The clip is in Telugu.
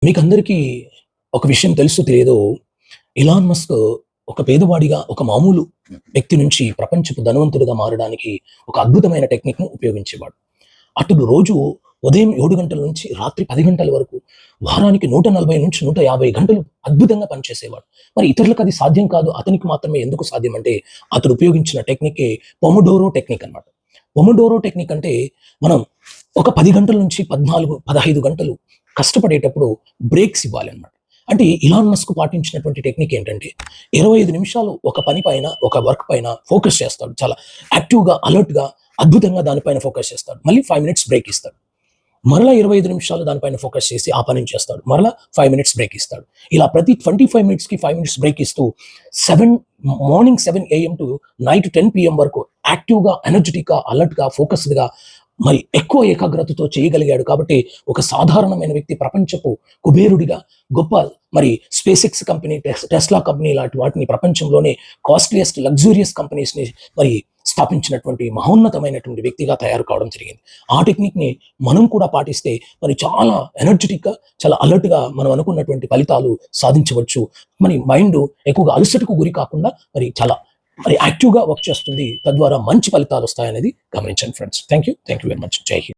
మీకందరికీ ఒక విషయం తెలుసో తెలియదో, ఎలాన్ మస్క్ ఒక పేదవాడిగా, ఒక మామూలు వ్యక్తి నుంచి ప్రపంచపు ధనవంతుడిగా మారడానికి ఒక అద్భుతమైన టెక్నిక్‌ను ఉపయోగించేవాడు. అతడు రోజు ఉదయం 7 గంటల నుంచి రాత్రి 10 గంటల వరకు వారానికి 140-150 గంటలు అద్భుతంగా పనిచేసేవాడు. మరి ఇతరులకు అది సాధ్యం కాదు. అతనికి మాత్రమే ఎందుకు సాధ్యం అంటే, అతడు ఉపయోగించిన టెక్నికే పొమోడోరో టెక్నిక్ అన్నమాట. పొమోడోరో టెక్నిక్ అంటే మనం ఒక 10 గంటల నుంచి 14, 15 గంటలు కష్టపడేటప్పుడు బ్రేక్స్ ఇవ్వాలన్నమాట. అంటే ఇలాన్ మస్క్ పాటించినటువంటి టెక్నిక్ ఏంటంటే 25 నిమిషాలు ఒక పని పైన, ఒక వర్క్ పైన ఫోకస్ చేస్తాడు. చాలా యాక్టివ్‌గా, అలర్ట్‌గా, అద్భుతంగా దానిపైన ఫోకస్ చేస్తాడు. మళ్ళీ 5 మినిట్స్ బ్రేక్ ఇస్తాడు. మరలా 25 నిమిషాలు దానిపైన ఫోకస్ చేసి ఆ పనిని చేస్తాడు. మరలా 5 మినిట్స్ బ్రేక్ ఇస్తాడు. ఇలా ప్రతి 25 మినిట్స్‌కి 5 మినిట్స్ బ్రేక్ ఇస్తూ 7 morning 7 AM to night 10 PM వరకు యాక్టివ్‌గా, ఎనర్జిటిక్‌గా, అలర్ట్‌గా, ఫోకస్డ్‌గా మరి ఎక్కువ ఏకాగ్రతతో చేయగలిగాడు. కాబట్టి ఒక సాధారణమైన వ్యక్తి ప్రపంచపు కుబేరుడిగా, గొప్ప మరి space X company, Tesla company లాంటి వాటిని ప్రపంచంలోనే కాస్ట్‌లియెస్ట్ లగ్జూరియస్ కంపెనీస్‌ని మరి స్థాపించినటువంటి మహోన్నతమైనటువంటి వ్యక్తిగా తయారు కావడం జరిగింది. ఆ టెక్నిక్‌ని మనం కూడా పాటిస్తే మరి చాలా ఎనర్జిటిక్‌గా, చాలా అలర్ట్‌గా మనం అనుకున్నటువంటి ఫలితాలు సాధించవచ్చు. మరి మైండ్ ఎక్కువగా అలసటకు గురి కాకుండా మరి చాలా మరి యాక్టివ్‌గా వర్క్ చేస్తుంది. తద్వారా మంచి ఫలితాలు వస్తాయనేది గమనించండి friends. Thank you very much. జై హింద్.